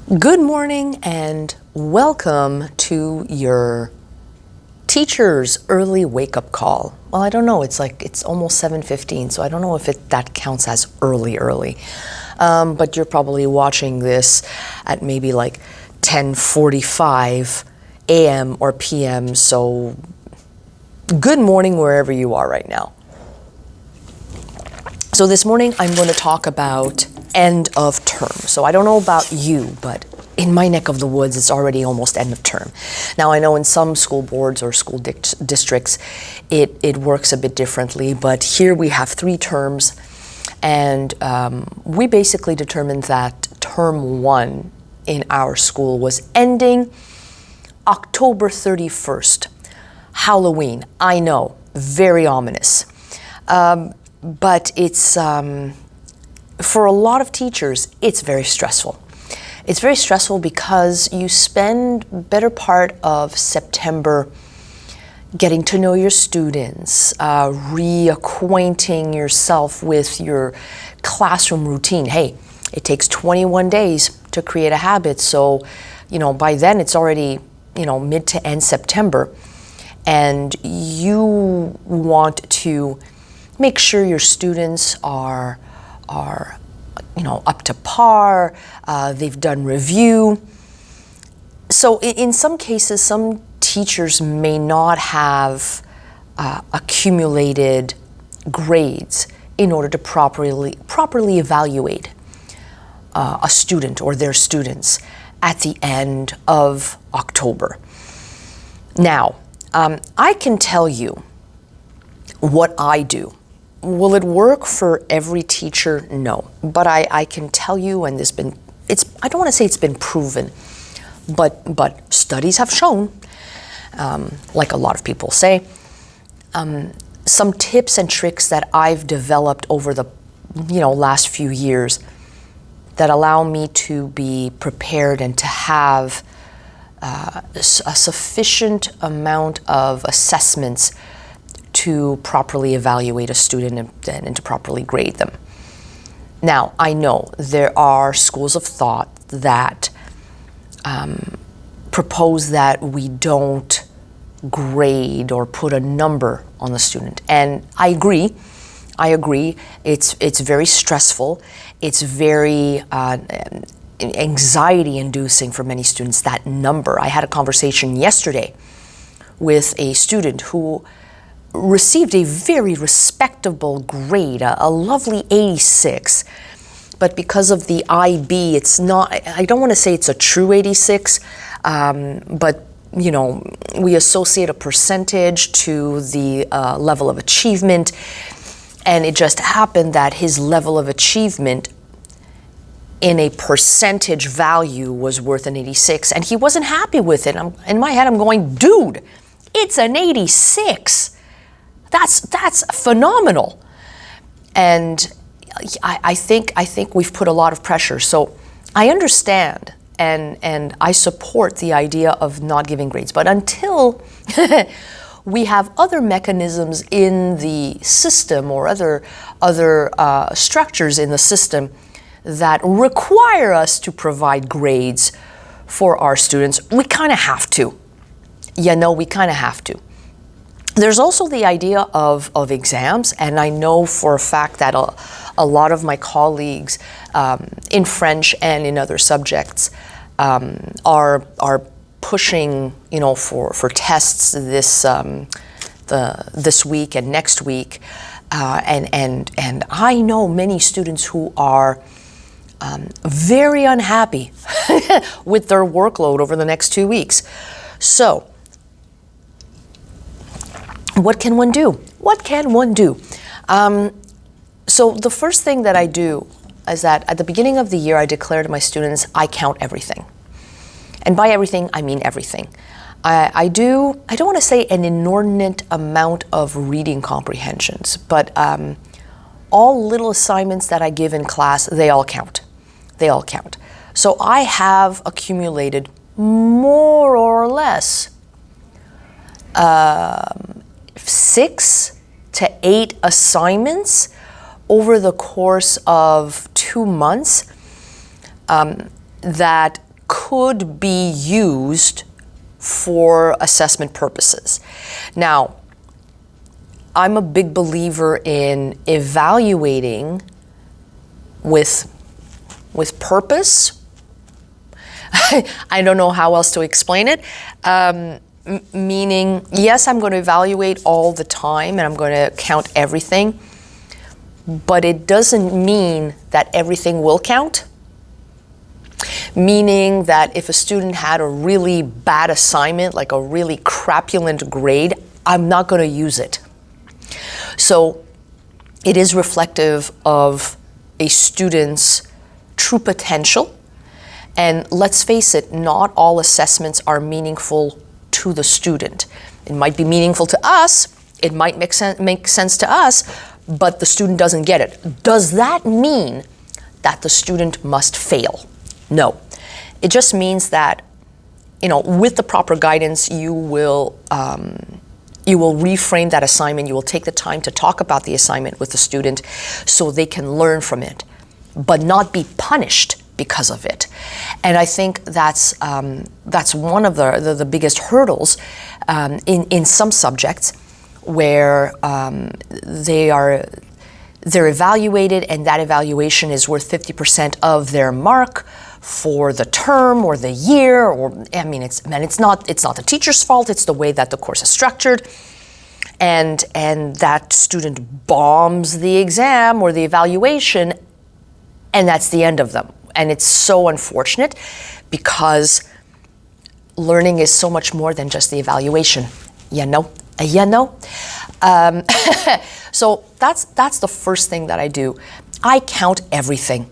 Good morning and welcome to your teacher's early wake-up call. Well, I don't know, it's almost 7:15, so I don't know if that counts as early. But you're probably watching this at maybe like 10:45 a.m. or p.m., so good morning wherever you are right now. So this morning I'm going to talk about end of term. So I don't know about you, but in my neck of the woods, it's already almost end of term. Now I know in some school boards or school districts, it works a bit differently, but here we have 3 terms, and we basically determined that term 1 in our school was ending October 31st, Halloween. I know, very ominous. But it's, for a lot of teachers, it's very stressful. It's very stressful because you spend better part of September getting to know your students, reacquainting yourself with your classroom routine. Hey, it takes 21 days to create a habit, so by then it's already mid to end September, and you want to make sure your students are up to par, they've done review. So in some cases, some teachers may not have accumulated grades in order to properly evaluate a student or their students at the end of October. Now, I can tell you what I do. Will it work for every teacher? No. But I can tell you, and I don't want to say it's been proven, but studies have shown, like a lot of people say, some tips and tricks that I've developed over the last few years that allow me to be prepared and to have a sufficient amount of assessments to properly evaluate a student and to properly grade them. Now, I know there are schools of thought that propose that we don't grade or put a number on the student. And I agree. It's very stressful. It's very anxiety-inducing for many students, that number. I had a conversation yesterday with a student who received a very respectable grade, a lovely 86, but because of the IB, it's not, I don't want to say it's a true 86, but we associate a percentage to the level of achievement, and it just happened that his level of achievement in a percentage value was worth an 86, and he wasn't happy with it. In my head, I'm going, dude, it's an 86. That's phenomenal. And I think we've put a lot of pressure. So I understand and I support the idea of not giving grades. But until we have other mechanisms in the system or other structures in the system that require us to provide grades for our students, we kind of have to. We kind of have to. There's also the idea of exams, and I know for a fact that a lot of my colleagues in French and in other subjects are pushing, for tests this week and next week, and I know many students who are very unhappy with their workload over the next 2 weeks. So, what can one do? So the first thing that I do is that at the beginning of the year, I declare to my students, I count everything. And by everything, I mean everything. I don't want to say an inordinate amount of reading comprehensions, but all little assignments that I give in class, they all count. So I have accumulated more or less 6 to 8 assignments over the course of 2 months that could be used for assessment purposes. Now, I'm a big believer in evaluating with purpose. I don't know how else to explain it. Meaning, yes, I'm going to evaluate all the time and I'm going to count everything, but it doesn't mean that everything will count. Meaning that if a student had a really bad assignment, like a really crapulent grade, I'm not going to use it. So it is reflective of a student's true potential. And let's face it, not all assessments are meaningful to the student. It might be meaningful to us, it might make sense to us, but the student doesn't get it. Does that mean that the student must fail? No. It just means that, with the proper guidance, you will reframe that assignment. You will take the time to talk about the assignment with the student so they can learn from it, but not be punished because of it. And I think that's one of the biggest hurdles in some subjects where they're evaluated, and that evaluation is worth 50% of their mark for the term or the year, it's not the teacher's fault, it's the way that the course is structured. And that student bombs the exam or the evaluation, and that's the end of them. And it's so unfortunate because learning is so much more than just the evaluation. So that's the first thing that I do. I count everything.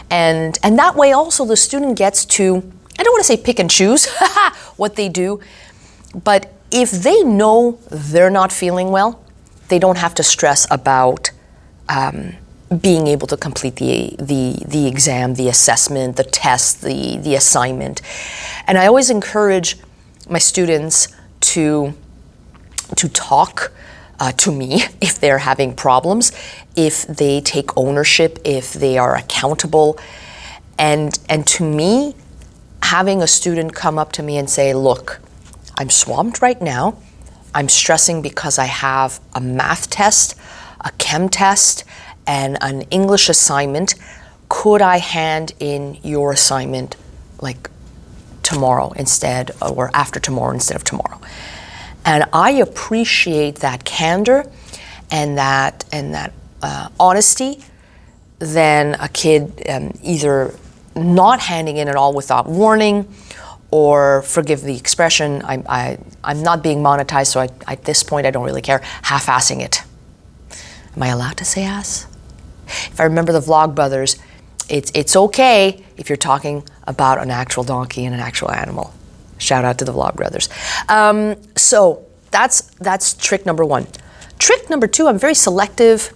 And that way also the student gets to, I don't want to say pick and choose what they do, but if they know they're not feeling well, they don't have to stress about being able to complete the exam, the assessment, the test, the assignment. And I always encourage my students to talk to me if they're having problems, if they take ownership, if they are accountable. And to me, having a student come up to me and say, look, I'm swamped right now. I'm stressing because I have a math test, a chem test, and an English assignment. Could I hand in your assignment like tomorrow instead, or after tomorrow instead of tomorrow? And I appreciate that candor and that honesty than a kid either not handing in at all without warning, or, forgive the expression, I'm not being monetized, so at this point I don't really care, half-assing it. Am I allowed to say ass? If I remember the Vlogbrothers, it's okay if you're talking about an actual donkey and an actual animal. Shout out to the Vlogbrothers. So that's trick number one. Trick number two, I'm very selective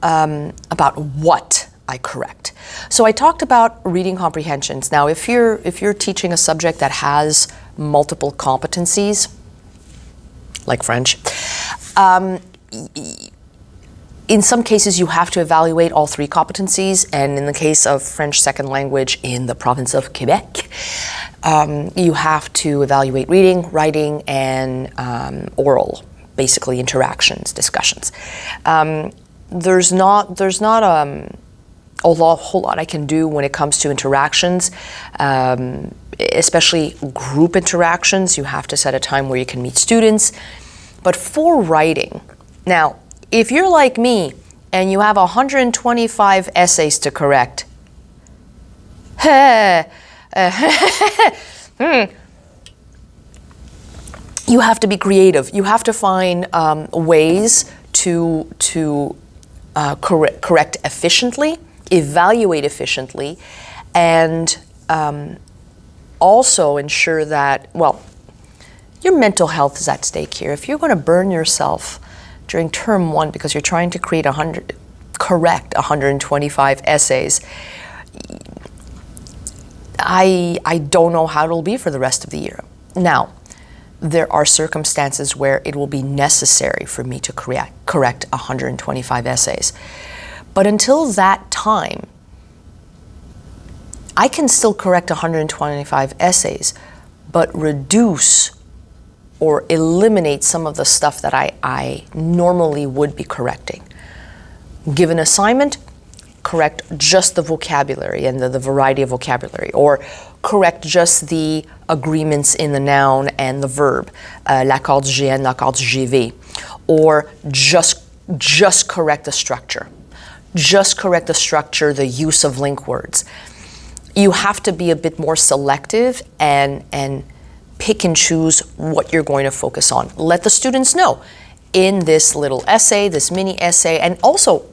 about what I correct. So I talked about reading comprehensions. Now, if you're teaching a subject that has multiple competencies, like French, in some cases you have to evaluate all three competencies, and in the case of French second language in the province of Quebec, you have to evaluate reading, writing, and oral, basically interactions, discussions. There's not a whole lot I can do when it comes to interactions, especially group interactions. You have to set a time where you can meet students. But for writing, now, if you're like me and you have 125 essays to correct, you have to be creative. You have to find ways to correct efficiently, evaluate efficiently, and also ensure that, your mental health is at stake here. If you're going to burn yourself during term one because you're trying to correct 125 essays, I don't know how it'll be for the rest of the year. Now, there are circumstances where it will be necessary for me to correct 125 essays. But until that time, I can still correct 125 essays, but reduce or eliminate some of the stuff that I normally would be correcting. Give an assignment, correct just the vocabulary and the variety of vocabulary, or correct just the agreements in the noun and the verb, l'accord du GN, l'accord du GV, or just correct the structure. Just correct the structure, the use of link words. You have to be a bit more selective and pick and choose what you're going to focus on. Let the students know in this little essay, this mini essay, and also,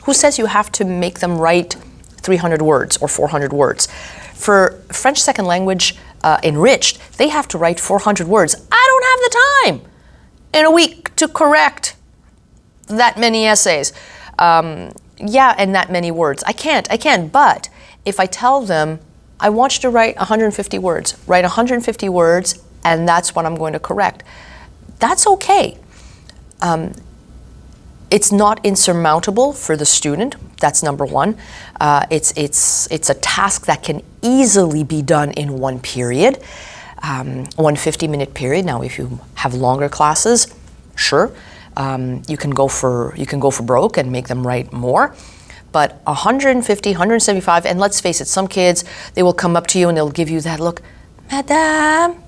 who says you have to make them write 300 words or 400 words? For French second language enriched, they have to write 400 words. I don't have the time in a week to correct that many essays. And that many words. I can't. But if I tell them, I want you to write 150 words, write 150 words, and that's what I'm going to correct, that's okay. It's not insurmountable for the student. That's number one. It's a task that can easily be done in one period, 150-minute period. Now, if you have longer classes, sure. You can go for broke and make them write more, but 150, 175, and let's face it, some kids, they will come up to you and they'll give you that look, Madame,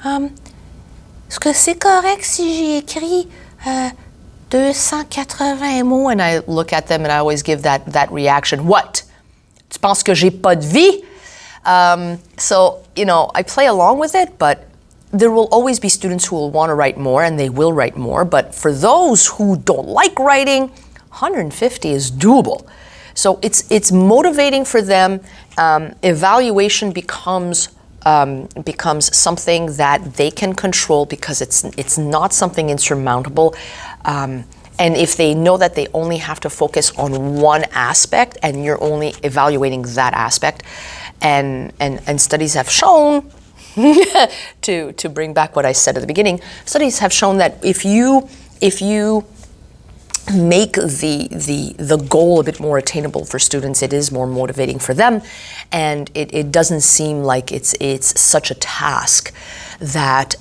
est-ce que c'est correct si j'ai écrit 280 mots? And I look at them and I always give that reaction. What? Tu penses que j'ai pas de vie? So, I play along with it, but there will always be students who will want to write more, and they will write more. But for those who don't like writing, 150 is doable. So it's motivating for them. Evaluation becomes something that they can control because it's not something insurmountable. And if they know that they only have to focus on one aspect, and you're only evaluating that aspect, and studies have shown. to bring back what I said at the beginning, studies have shown that if you make the goal a bit more attainable for students, it is more motivating for them, and it doesn't seem like it's such a task that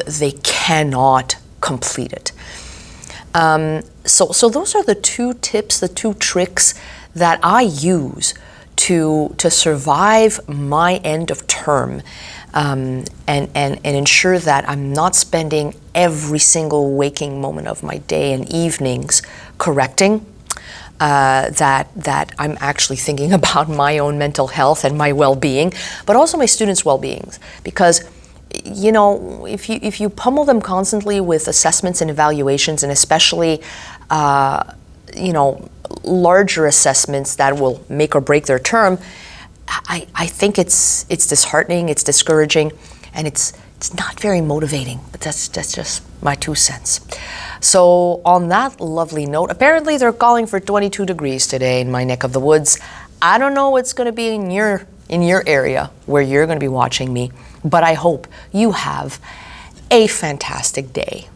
they cannot complete it. So those are the two tips, the two tricks that I use to survive my end of term. And ensure that I'm not spending every single waking moment of my day and evenings correcting, that I'm actually thinking about my own mental health and my well-being, but also my students' well-being. Because, if you pummel them constantly with assessments and evaluations, and especially, larger assessments that will make or break their term, I think it's disheartening, it's discouraging, and it's not very motivating. But that's just my 2 cents. So on that lovely note, apparently they're calling for 22 degrees today in my neck of the woods. I don't know what's going to be in your area where you're going to be watching me, but I hope you have a fantastic day.